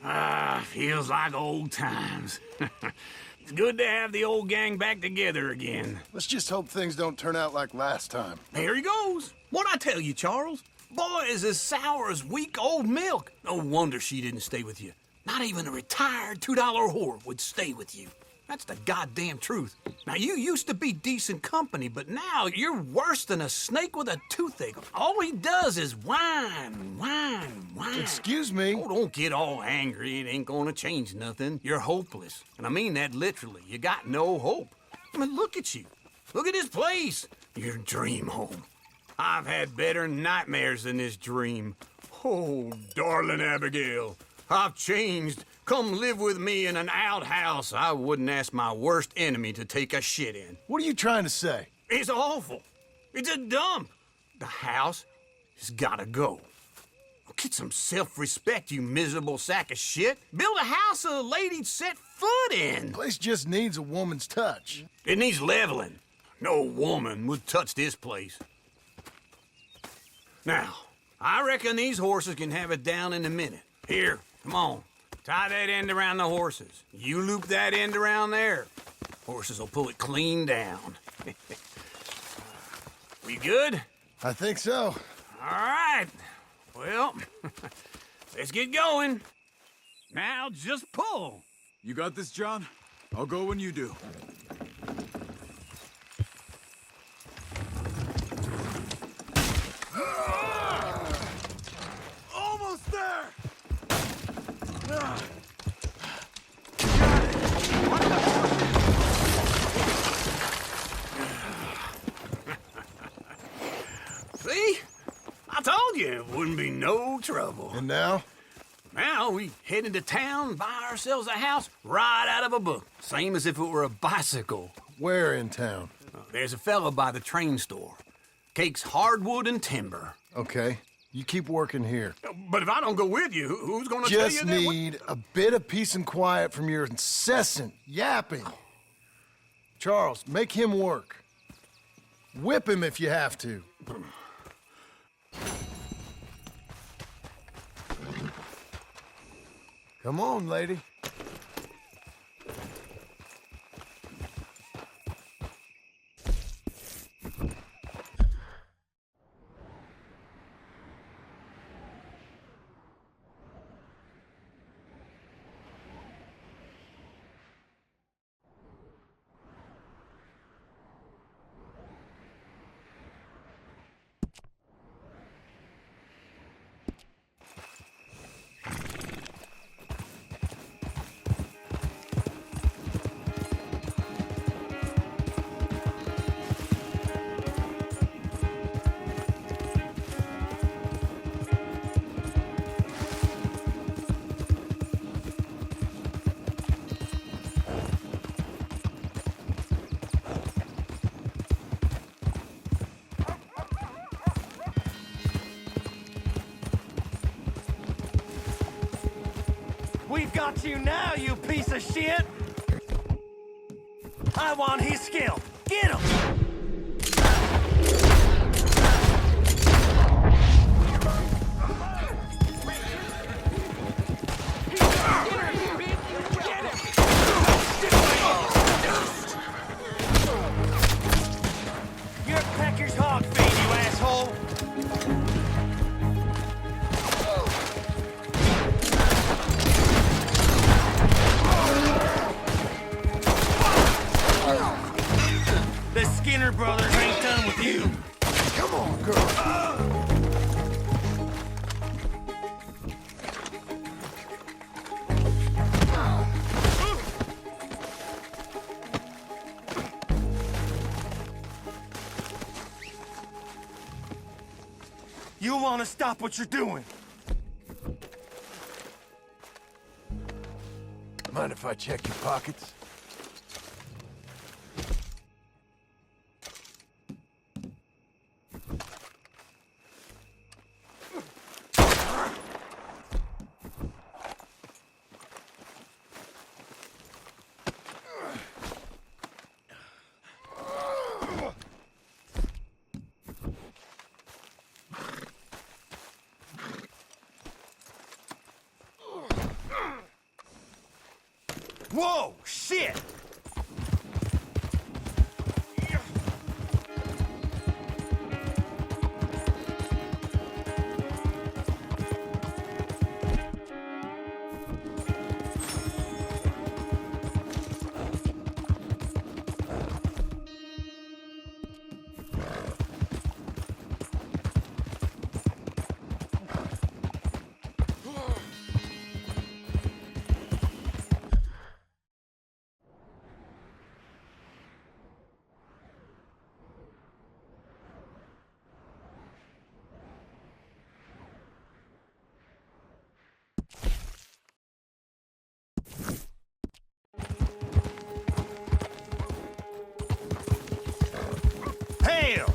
Ah, feels like old times. It's good to have the old gang back together again. Let's just hope things don't turn out like last time. There he goes. What'd I tell you, Charles? Boy is as sour as weak old milk. No wonder she didn't stay with you. Not even a retired $2 whore would stay with you. That's the goddamn truth. Now, you used to be decent company, but now you're worse than a snake with a toothache. All he does is whine. Excuse me? Oh, don't get all angry. It ain't gonna change nothing. You're hopeless. And I mean that literally. You got no hope. I mean, look at you. Look at this place. Your dream home. I've had better nightmares than this dream. Oh, darling Abigail, I've changed. Come live with me in an outhouse I wouldn't ask my worst enemy to take a shit in. What are you trying to say? It's awful. It's a dump. The house has gotta go. Get some self-respect, you miserable sack of shit. Build a house a lady'd set foot in. The place just needs a woman's touch. It needs leveling. No woman would touch this place. Now, I reckon these horses can have it down in a minute. Here, come on. Tie that end around the horses. You loop that end around there. Horses will pull it clean down. We good? I think so. All right. Well, let's get going. Now just pull. You got this, John? I'll go when you do. Almost there! See? I told you it wouldn't be no trouble. And now? Now we head into town, buy ourselves a house right out of a book. Same as if it were a bicycle. Where in town? There's a fella by the train store. Cakes hardwood and timber. Okay. You keep working here. But if I don't go with you, who's gonna tell you Just that? need a bit of peace and quiet from your incessant yapping. Charles, make him work. Whip him if you have to. Come on, lady. We've got you now, you piece of shit! I want his skill. Get him! You're Pecker's hog feed, you asshole! The Skinner brothers ain't done with you. Come on, girl. You want to stop what you're doing? Mind if I check your pockets? Whoa, shit! Hail!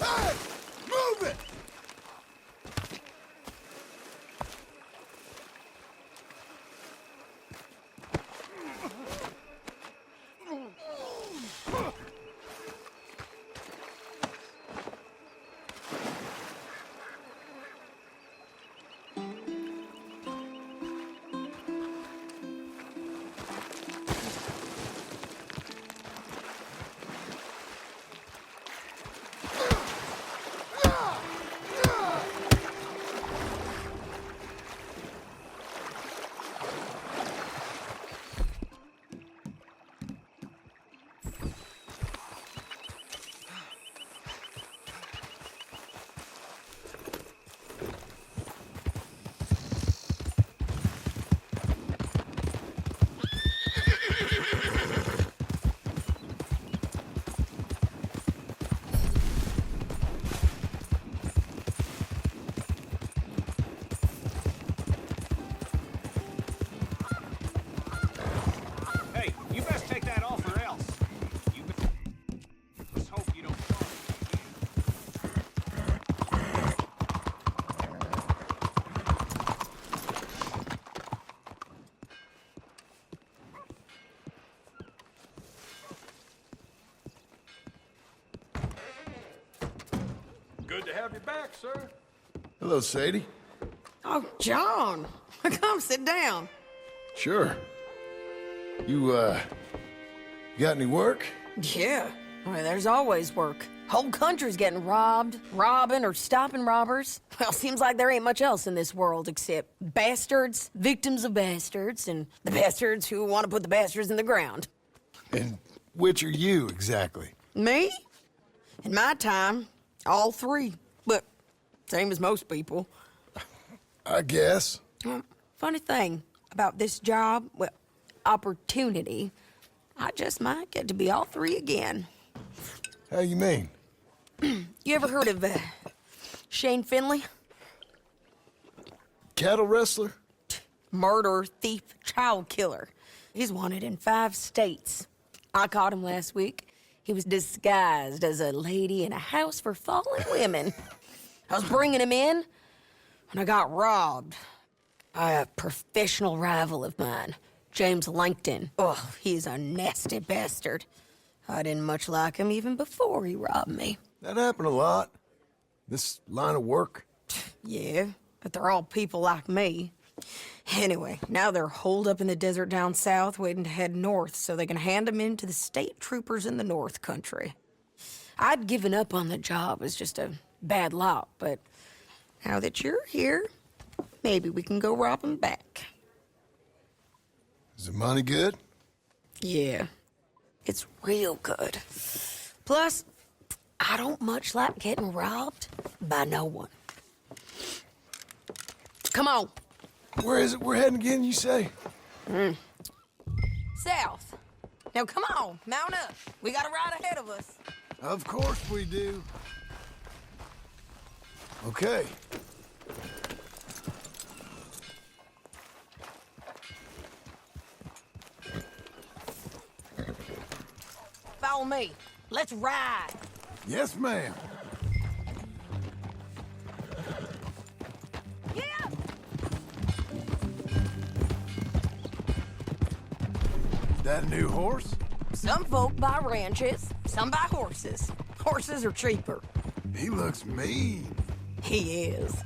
Hey! Move it! Hey, you best take that off or else. Let's hope you don't fall. Good to have you back, sir. Hello, Sadie. Oh, John, come sit down. Sure. You got any work? Yeah, well, there's always work. Whole country's getting robbed, robbing, or stopping robbers. Well, seems like there ain't much else in this world except bastards, victims of bastards, and the bastards who want to put the bastards in the ground. And which are you, exactly? Me? In my time, all three. But same as most people. I guess. Funny thing about this job, well, opportunity, I just might get to be all three again. How you mean? You ever heard of Shane Finley? Cattle wrestler? Murderer, thief, child killer. He's wanted in 5 states. I caught him last week. He was disguised as a lady in a house for fallen women. I was bringing him in, and I got robbed by a professional rival of mine, James Langton. Oh, he's a nasty bastard. I didn't much like him even before he robbed me. That happen a lot. This line of work. Yeah, but they're all people like me. Anyway, now they're holed up in the desert down south, waiting to head north so they can hand them in to the state troopers in the north country. I'd given up on the job as just a bad lot, but now that you're here, maybe we can go rob them back. Is the money good? Yeah, it's real good. Plus, I don't much like getting robbed by no one. Come on. Where is it we're heading again, you say? South. Now come on, mount up. We got a ride ahead of us. Of course we do. Okay. Follow me. Let's ride. Yes, ma'am. Yeah. That a new horse? Some folk buy ranches, some buy horses. Horses are cheaper. He looks mean. He is.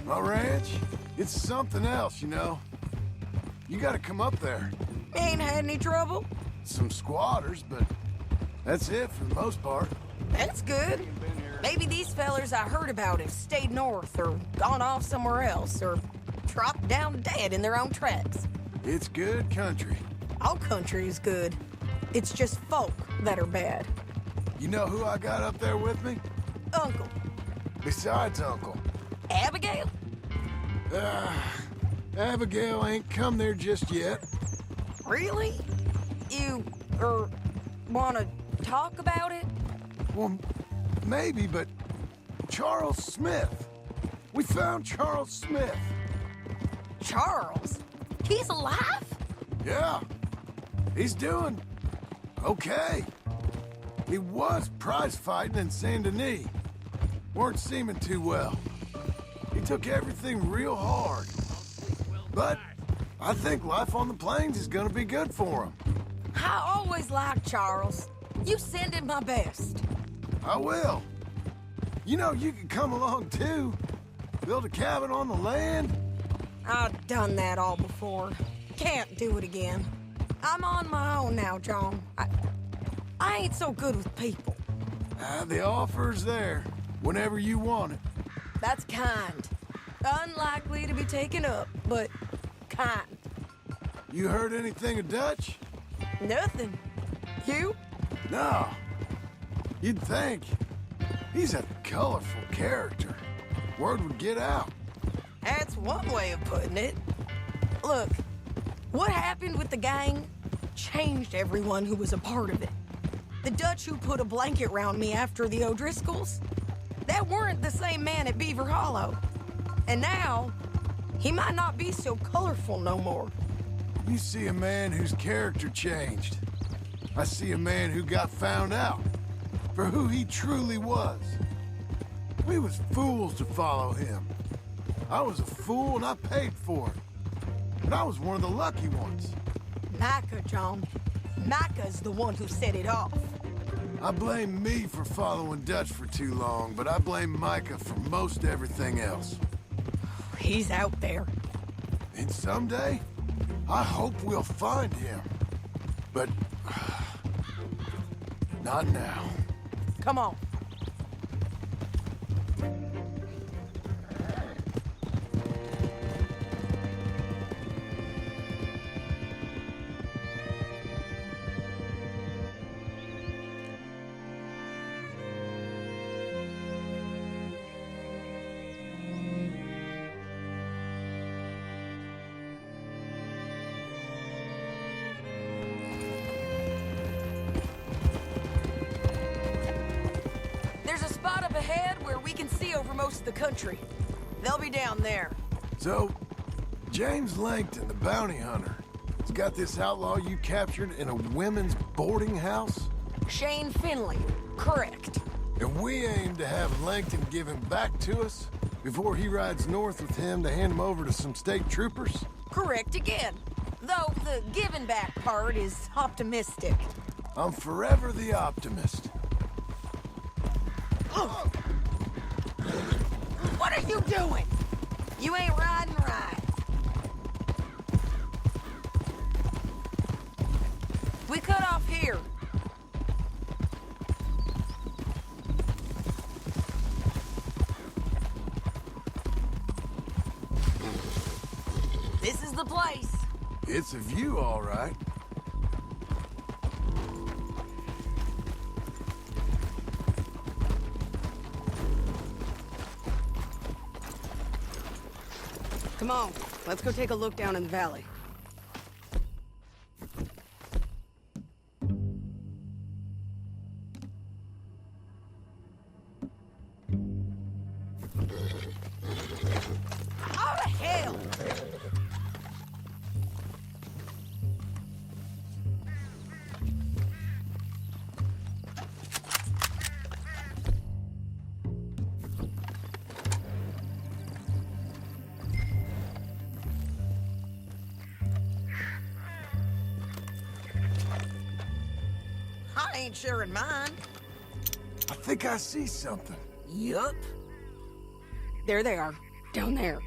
My ranch, it's something else, you know. You gotta come up there. Ain't had any trouble? Some squatters, but that's it for the most part. That's good. Maybe these fellers I heard about have stayed north or gone off somewhere else or dropped down dead in their own tracks. It's good country. All country is good. It's just folk that are bad. You know who I got up there with me? Uncle. Besides Uncle. Abigail? Abigail ain't come there just yet. Really? You, wanna talk about it? Well, maybe, but Charles Smith. We found Charles Smith. Charles? He's alive? Yeah. He's doing okay. He was prize fighting in Saint Denis. Weren't seeming too well. He took everything real hard. But I think life on the plains is gonna be good for him. I always liked Charles. You send him my best. I will. You know, you could come along too. Build a cabin on the land. I've done that all before. Can't do it again. I'm on my own now, John. I ain't so good with people. The offer's there, whenever you want it. That's kind. Unlikely to be taken up, but kind. You heard anything of Dutch? Nothing. You? No. You'd think. He's a colorful character. Word would get out. That's one way of putting it. Look, what happened with the gang changed everyone who was a part of it. The Dutch who put a blanket round me after the O'Driscolls, that weren't the same man at Beaver Hollow. And now, he might not be so colorful no more. You see a man whose character changed. I see a man who got found out for who he truly was. We was fools to follow him. I was a fool and I paid for it. But I was one of the lucky ones. Micah, John. Micah's the one who set it off. I blame me for following Dutch for too long, but I blame Micah for most everything else. He's out there. And someday, I hope we'll find him. But not now. Come on. There's a spot up ahead where we can see over most of the country. They'll be down there. So, James Langton, the bounty hunter, has got this outlaw you captured in a women's boarding house? Shane Finley. Correct. And we aim to have Langton give him back to us before he rides north with him to hand him over to some state troopers? Correct again. Though the giving back part is optimistic. I'm forever the optimist. What are you doing? You ain't riding right. We cut off here. This is the place. It's a view, all right. Come on, let's go take a look down in the valley. How the hell? I ain't sharing mine. I think I see something. Yup. There they are, down there.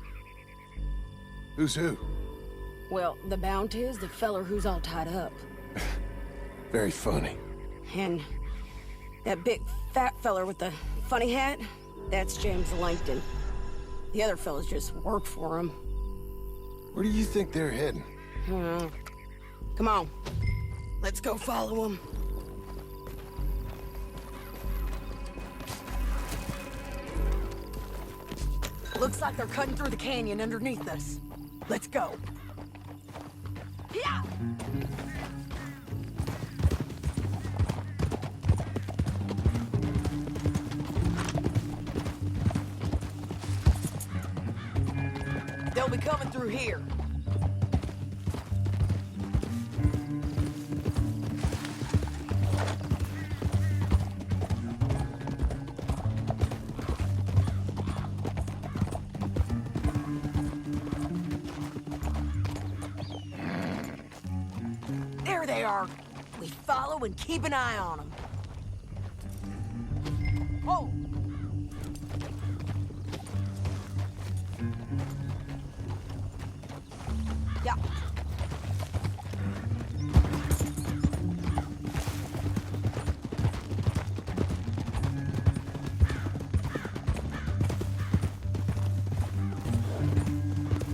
Who's who? Well, the Bounty is the feller who's all tied up. Very funny. And that big fat feller with the funny hat, that's James Langton. The other fellas just work for him. Where do you think they're heading? Come on, let's go follow them. Looks like they're cutting through the canyon underneath us. Let's go. Yeah! They'll be coming through here. There they are. We follow and keep an eye on them. Oh! Yeah.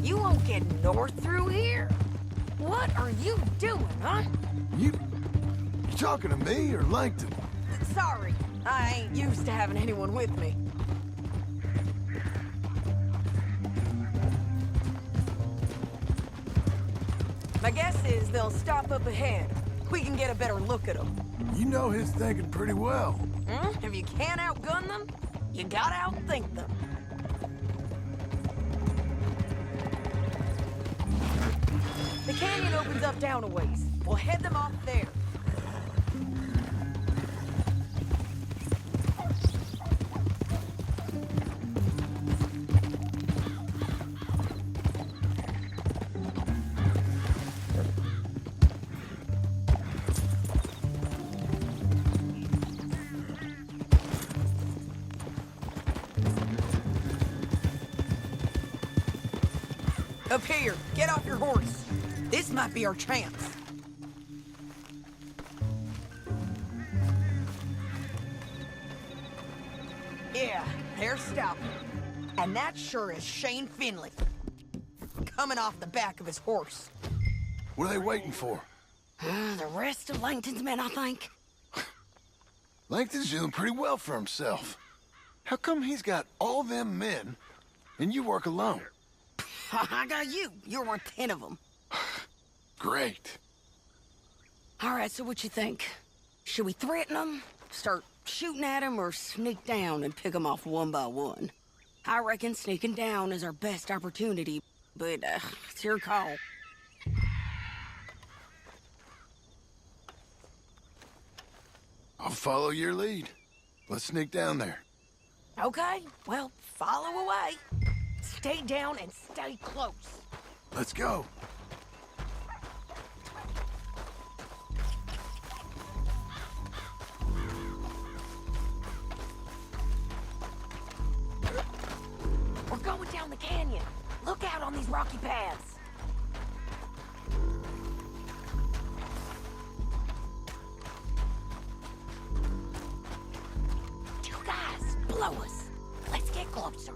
You won't get north through here? What are you doing, huh? You talking to me or Langton? Sorry, I ain't used to having anyone with me. My guess is they'll stop up ahead. We can get a better look at them. You know his thinking pretty well. If you can't outgun them, you gotta outthink them. The canyon opens up down a ways. We'll head them off there. Up here, get off your horse. This might be our chance. Yeah, they're stopping. And that sure is Shane Finley. Coming off the back of his horse. What are they waiting for? The rest of Langton's men, I think. Langton's doing pretty well for himself. How come he's got all them men and you work alone? I got you. You're worth 10 of them. Great. All right, so what you think? Should we threaten them, start shooting at them, or sneak down and pick them off one by one? I reckon sneaking down is our best opportunity, but it's your call. I'll follow your lead. Let's sneak down there. Okay, well, follow away. Stay down and stay close. Let's go. going down the canyon. Look out on these rocky paths. Two guys, below us. Let's get closer.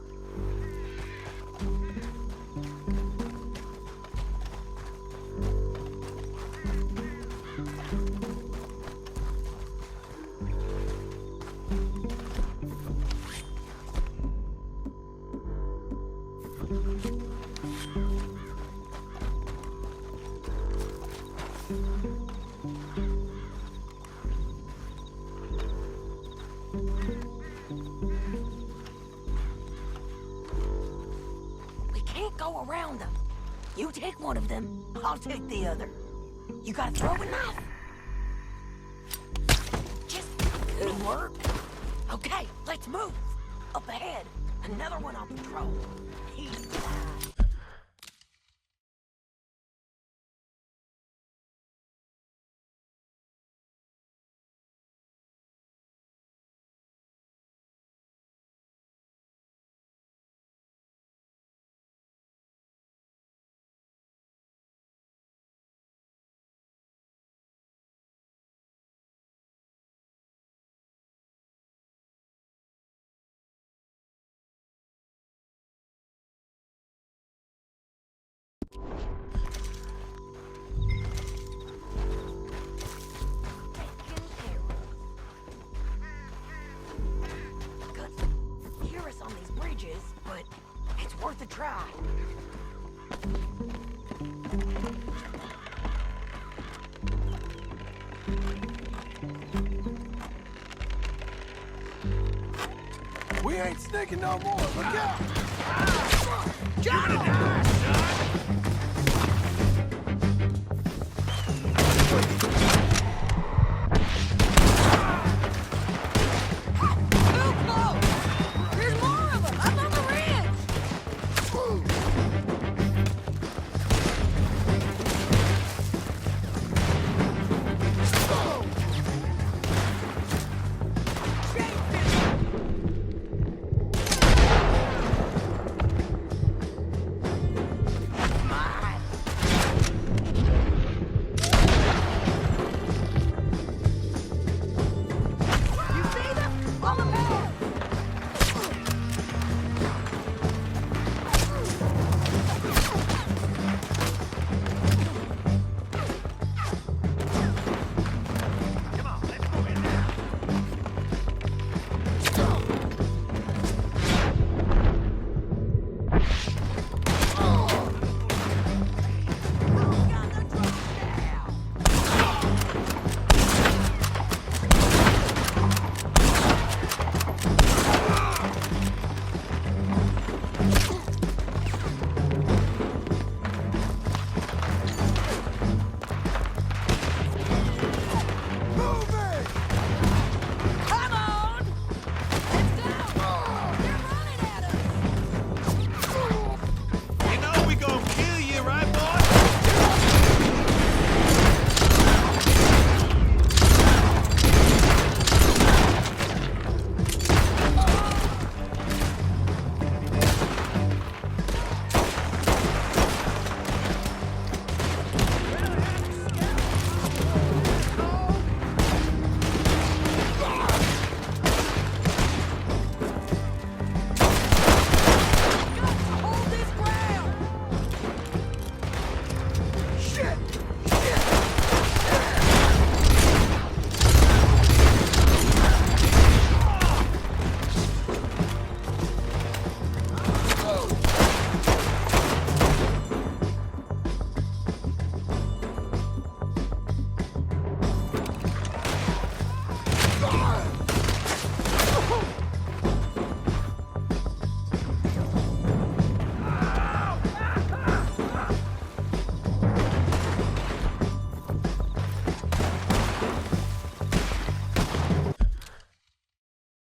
We can't go around them. You take one of them, I'll take the other. You gotta throw a knife. Just good work. Okay, let's move. Up ahead, another one on patrol. He's fine. Good. Hear us on these bridges, but it's worth a try. We ain't sneaking no more. Look out! Johnny, son!